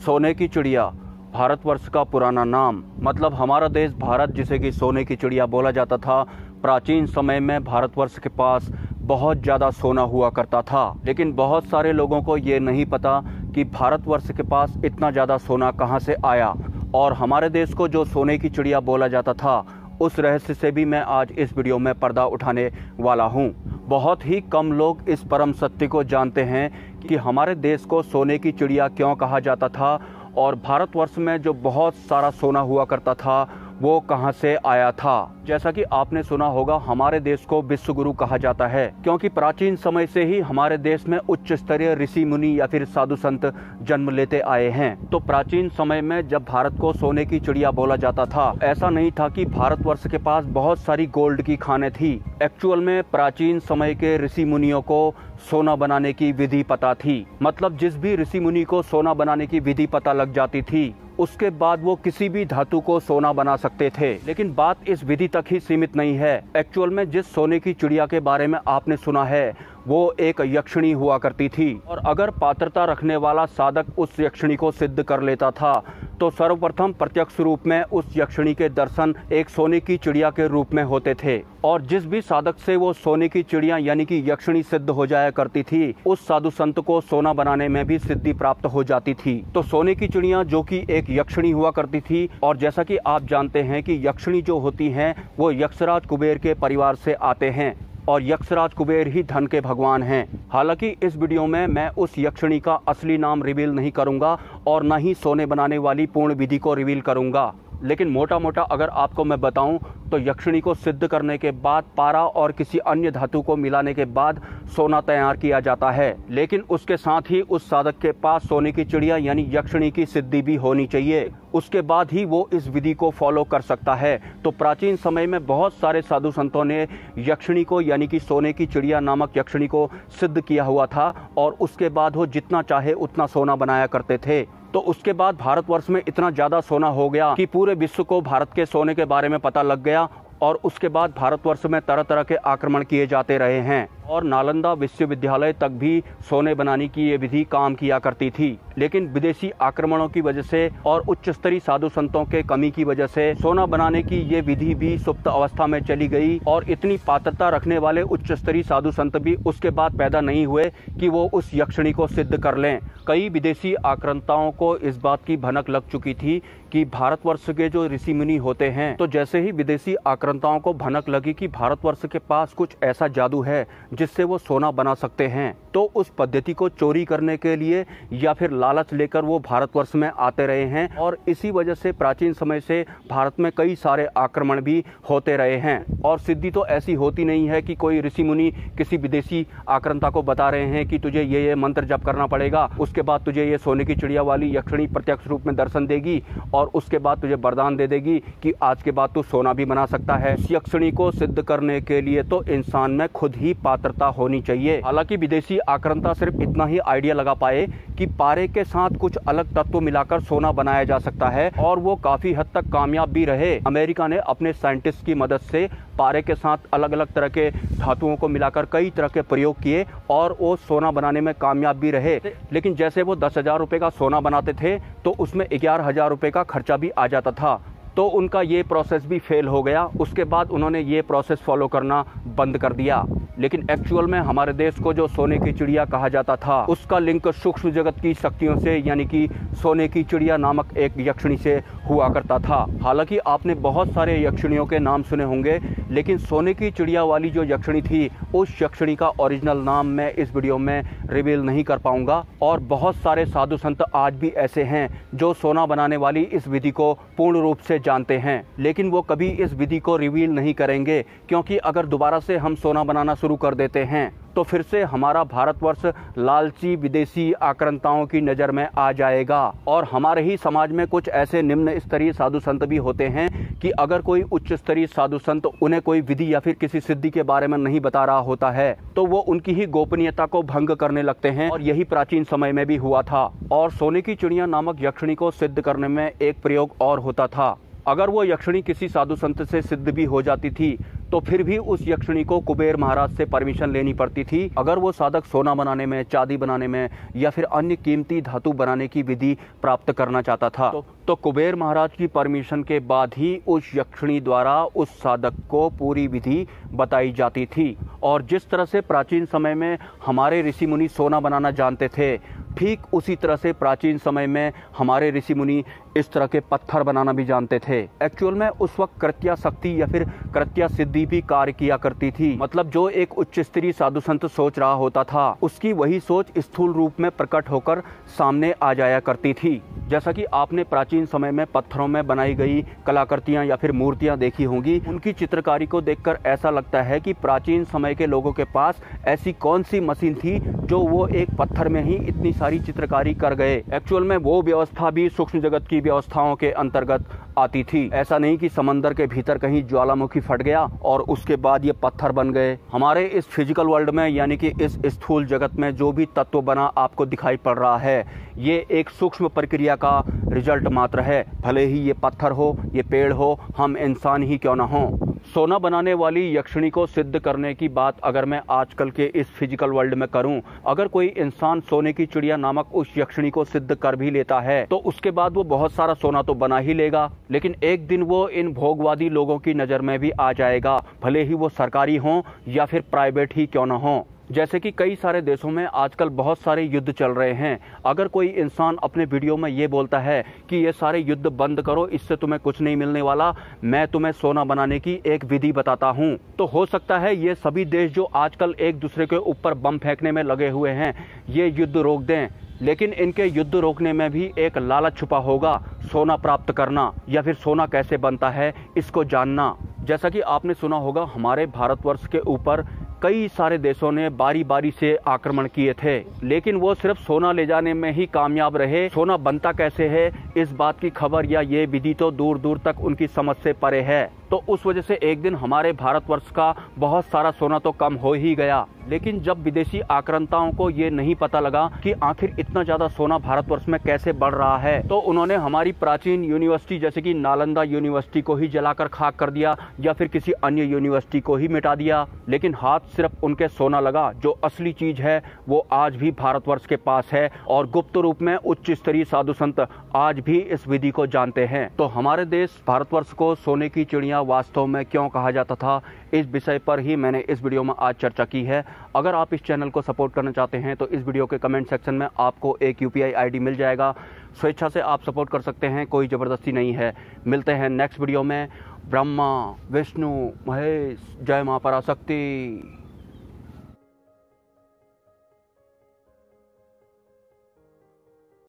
सोने की चिड़िया भारतवर्ष का पुराना नाम, मतलब हमारा देश भारत, जिसे कि सोने की चिड़िया बोला जाता था। प्राचीन समय में भारतवर्ष के पास बहुत ज़्यादा सोना हुआ करता था, लेकिन बहुत सारे लोगों को ये नहीं पता कि भारतवर्ष के पास इतना ज़्यादा सोना कहाँ से आया। और हमारे देश को जो सोने की चिड़िया बोला जाता था, उस रहस्य से भी मैं आज इस वीडियो में पर्दा उठाने वाला हूँ। बहुत ही कम लोग इस परम सत्य को जानते हैं कि हमारे देश को सोने की चिड़िया क्यों कहा जाता था, और भारतवर्ष में जो बहुत सारा सोना हुआ करता था वो कहां से आया था। जैसा कि आपने सुना होगा, हमारे देश को विश्व गुरु कहा जाता है, क्योंकि प्राचीन समय से ही हमारे देश में उच्च स्तरीय ऋषि मुनि या फिर साधु संत जन्म लेते आए हैं। तो प्राचीन समय में जब भारत को सोने की चिड़िया बोला जाता था, ऐसा नहीं था कि भारतवर्ष के पास बहुत सारी गोल्ड की खानें थी। एक्चुअल में प्राचीन समय के ऋषि मुनियों को सोना बनाने की विधि पता थी। मतलब जिस भी ऋषि मुनि को सोना बनाने की विधि पता लग जाती थी, उसके बाद वो किसी भी धातु को सोना बना सकते थे। लेकिन बात इस विधि तक ही सीमित नहीं है। एक्चुअल में जिस सोने की चिड़िया के बारे में आपने सुना है, वो एक यक्षिणी हुआ करती थी, और अगर पात्रता रखने वाला साधक उस यक्षिणी को सिद्ध कर लेता था, तो सर्वप्रथम प्रत्यक्ष रूप में उस यक्षिणी के दर्शन एक सोने की चिड़िया के रूप में होते थे। और जिस भी साधक से वो सोने की चिड़िया यानी कि यक्षिणी सिद्ध हो जाया करती थी, उस साधु संत को सोना बनाने में भी सिद्धि प्राप्त हो जाती थी। तो सोने की चिड़िया जो कि एक यक्षिणी हुआ करती थी, और जैसा कि आप जानते हैं कि यक्षिणी जो होती हैं वो यक्षराज कुबेर के परिवार से आते हैं, और यक्षराज कुबेर ही धन के भगवान हैं। हालांकि इस वीडियो में मैं उस यक्षिणी का असली नाम रिवील नहीं करूंगा, और न ही सोने बनाने वाली पूर्ण विधि को रिवील करूंगा। लेकिन मोटा मोटा अगर आपको मैं बताऊं, तो यक्षिणी को सिद्ध करने के बाद पारा और किसी अन्य धातु को मिलाने के बाद सोना तैयार किया जाता है। लेकिन उसके साथ ही उस साधक के पास सोने की चिड़िया यानी यक्षिणी की सिद्धि भी होनी चाहिए, उसके बाद ही वो इस विधि को फॉलो कर सकता है। तो प्राचीन समय में बहुत सारे साधु संतों ने यक्षिणी को यानी कि सोने की चिड़िया नामक यक्षिणी को सिद्ध किया हुआ था, और उसके बाद वो जितना चाहे उतना सोना बनाया करते थे। तो उसके बाद भारतवर्ष में इतना ज़्यादा सोना हो गया कि पूरे विश्व को भारत के सोने के बारे में पता लग गया, और उसके बाद भारतवर्ष में तरह तरह के आक्रमण किए जाते रहे हैं, और नालंदा विश्वविद्यालय तक भी सोने बनाने की ये विधि काम किया करती थी। लेकिन विदेशी आक्रमणों की वजह से और उच्च स्तरीय साधु संतों के कमी की वजह से सोना बनाने की ये विधि भी सुप्त अवस्था में चली गई, और इतनी पात्रता रखने वाले उच्च स्तरीय साधु संत भी उसके बाद पैदा नहीं हुए कि वो उस यक्षिणी को सिद्ध कर लें। कई विदेशी आक्रांताओं को इस बात की भनक लग चुकी थी कि भारतवर्ष के जो ऋषि मुनि होते हैं, तो जैसे ही विदेशी आक्रांताओं को भनक लगी कि भारतवर्ष के पास कुछ ऐसा जादू है जिससे वो सोना बना सकते हैं, तो उस पद्धति को चोरी करने के लिए या फिर लालच लेकर वो भारतवर्ष में आते रहे हैं, और इसी वजह से प्राचीन समय से भारत में कई सारे आक्रमण भी होते रहे हैं। और सिद्धि तो ऐसी होती नहीं है कि कोई ऋषि मुनि किसी विदेशी आक्रांता को बता रहे हैं कि तुझे ये मंत्र जप करना पड़ेगा, उसके बाद तुझे ये सोने की चिड़िया वाली यक्षिणी प्रत्यक्ष रूप में दर्शन देगी, और उसके बाद तुझे वरदान दे देगी कि आज के बाद तू सोना भी बना सकता है। यक्षिणी को सिद्ध करने के लिए तो इंसान में खुद ही पात्रता होनी चाहिए। हालांकि विदेशी आक्रांता सिर्फ इतना ही आइडिया लगा पाए कि पारे के साथ कुछ अलग तत्व मिलाकर सोना बनाया जा सकता है, और वो काफी हद तक कामयाब भी रहे। अमेरिका ने अपने साइंटिस्ट की मदद से पारे के साथ अलग अलग तरह के धातुओं को मिलाकर कई तरह के प्रयोग किए, और वो सोना बनाने में कामयाब भी रहे। लेकिन जैसे वो 10,000 रुपए का सोना बनाते थे, तो उसमें 11,000 रुपए का खर्चा भी आ जाता था। तो उनका ये प्रोसेस भी फेल हो गया। उसके बाद उन्होंने ये प्रोसेस फॉलो करना बंद कर दिया। लेकिन एक्चुअल में हमारे देश को जो सोने की चिड़िया कहा जाता था, उसका लिंक सूक्ष्म जगत की शक्तियों से यानी कि सोने की चिड़िया नामक एक यक्षिणी से हुआ करता था। हालांकि आपने बहुत सारे यक्षिणियों के नाम सुने होंगे, लेकिन सोने की चिड़िया वाली जो यक्षिणी थी, उस यक्षिणी का ओरिजिनल नाम मैं इस वीडियो में रिवील नहीं कर पाऊंगा। और बहुत सारे साधु संत आज भी ऐसे हैं जो सोना बनाने वाली इस विधि को पूर्ण रूप से जानते हैं, लेकिन वो कभी इस विधि को रिवील नहीं करेंगे, क्योंकि अगर दोबारा से हम सोना बनाना शुरू कर देते हैं तो फिर से हमारा भारतवर्ष लालची विदेशी आक्रांताओं की नज़र में आ जाएगा। और हमारे ही समाज में कुछ ऐसे निम्न स्तरीय साधु संत भी होते हैं कि अगर कोई उच्च स्तरीय साधु संत उन्हें कोई विधि या फिर किसी सिद्धि के बारे में नहीं बता रहा होता है, तो वो उनकी ही गोपनीयता को भंग करने लगते हैं, और यही प्राचीन समय में भी हुआ था। और सोने की चिड़िया नामक यक्षिणी को सिद्ध करने में एक प्रयोग और होता था। अगर वो यक्षिणी किसी साधु संत से सिद्ध भी हो जाती थी, तो फिर भी उस यक्षिणी को कुबेर महाराज से परमिशन लेनी पड़ती थी। अगर वो साधक सोना बनाने में, चांदी बनाने में या फिर अन्य कीमती धातु बनाने की विधि प्राप्त करना चाहता था तो कुबेर महाराज की परमिशन के बाद ही उस यक्षिणी द्वारा उस साधक को पूरी विधि बताई जाती थी। और जिस तरह से प्राचीन समय में हमारे ऋषि मुनि सोना बनाना जानते थे, ठीक उसी तरह से प्राचीन समय में हमारे ऋषि मुनि इस तरह के पत्थर बनाना भी जानते थे। एक्चुअल में उस वक्त कृत्या शक्ति या फिर कृत्या सिद्धि भी कार्य किया करती थी। मतलब जो एक उच्च स्तरीय साधु संत सोच रहा होता था, उसकी वही सोच स्थूल रूप में प्रकट होकर सामने आ जाया करती थी। जैसा कि आपने प्राचीन समय में पत्थरों में बनाई गई कलाकृतियां या फिर मूर्तियां देखी होंगी, उनकी चित्रकारी को देखकर ऐसा लगता है कि प्राचीन समय के लोगों के पास ऐसी कौन सी मशीन थी जो वो एक पत्थर में ही इतनी सारी चित्रकारी कर गए। एक्चुअल में वो व्यवस्था भी सूक्ष्म जगत की व्यवस्थाओं के अंतर्गत आती थी। ऐसा नहीं कि समंदर के भीतर कहीं ज्वालामुखी फट गया और उसके बाद ये पत्थर बन गए। हमारे इस फिजिकल वर्ल्ड में यानी कि इस स्थूल जगत में जो भी तत्व बना आपको दिखाई पड़ रहा है, ये एक सूक्ष्म प्रक्रिया का रिजल्ट मात्र है। भले ही ये पत्थर हो, ये पेड़ हो, हम इंसान ही क्यों ना हो। सोना बनाने वाली यक्षिणी को सिद्ध करने की बात अगर मैं आजकल के इस फिजिकल वर्ल्ड में करूं, अगर कोई इंसान सोने की चिड़िया नामक उस यक्षिणी को सिद्ध कर भी लेता है तो उसके बाद वो बहुत सारा सोना तो बना ही लेगा, लेकिन एक दिन वो इन भोगवादी लोगों की नजर में भी आ जाएगा, भले ही वो सरकारी हो या फिर प्राइवेट ही क्यों ना हो। जैसे कि कई सारे देशों में आजकल बहुत सारे युद्ध चल रहे हैं। अगर कोई इंसान अपने वीडियो में ये बोलता है कि ये सारे युद्ध बंद करो, इससे तुम्हें कुछ नहीं मिलने वाला, मैं तुम्हें सोना बनाने की एक विधि बताता हूँ, तो हो सकता है ये सभी देश जो आजकल एक दूसरे के ऊपर बम फेंकने में लगे हुए हैं, ये युद्ध रोक दें। लेकिन इनके युद्ध रोकने में भी एक लालच छुपा होगा, सोना प्राप्त करना या फिर सोना कैसे बनता है इसको जानना। जैसा कि आपने सुना होगा, हमारे भारतवर्ष के ऊपर कई सारे देशों ने बारी बारी से आक्रमण किए थे, लेकिन वो सिर्फ सोना ले जाने में ही कामयाब रहे। सोना बनता कैसे है इस बात की खबर या ये विधि तो दूर दूर तक उनकी समझ से परे है। तो उस वजह से एक दिन हमारे भारतवर्ष का बहुत सारा सोना तो कम हो ही गया। लेकिन जब विदेशी आक्रांताओं को ये नहीं पता लगा कि आखिर इतना ज्यादा सोना भारतवर्ष में कैसे बढ़ रहा है, तो उन्होंने हमारी प्राचीन यूनिवर्सिटी जैसे कि नालंदा यूनिवर्सिटी को ही जलाकर खाक कर दिया या फिर किसी अन्य यूनिवर्सिटी को ही मिटा दिया। लेकिन हाथ सिर्फ उनके सोना लगा, जो असली चीज है वो आज भी भारतवर्ष के पास है और गुप्त रूप में उच्च स्तरीय साधु संत आज भी इस विधि को जानते हैं। तो हमारे देश भारतवर्ष को सोने की चिड़िया वास्तव में क्यों कहा जाता था, इस विषय पर ही मैंने इस वीडियो में आज चर्चा की है। अगर आप इस चैनल को सपोर्ट करना चाहते हैं तो इस वीडियो के कमेंट सेक्शन में आपको एक UPI ID मिल जाएगा। स्वेच्छा से आप सपोर्ट कर सकते हैं, कोई ज़बरदस्ती नहीं है। मिलते हैं नेक्स्ट वीडियो में। ब्रह्मा, विष्णु, महेश, जय मां पराशक्ति।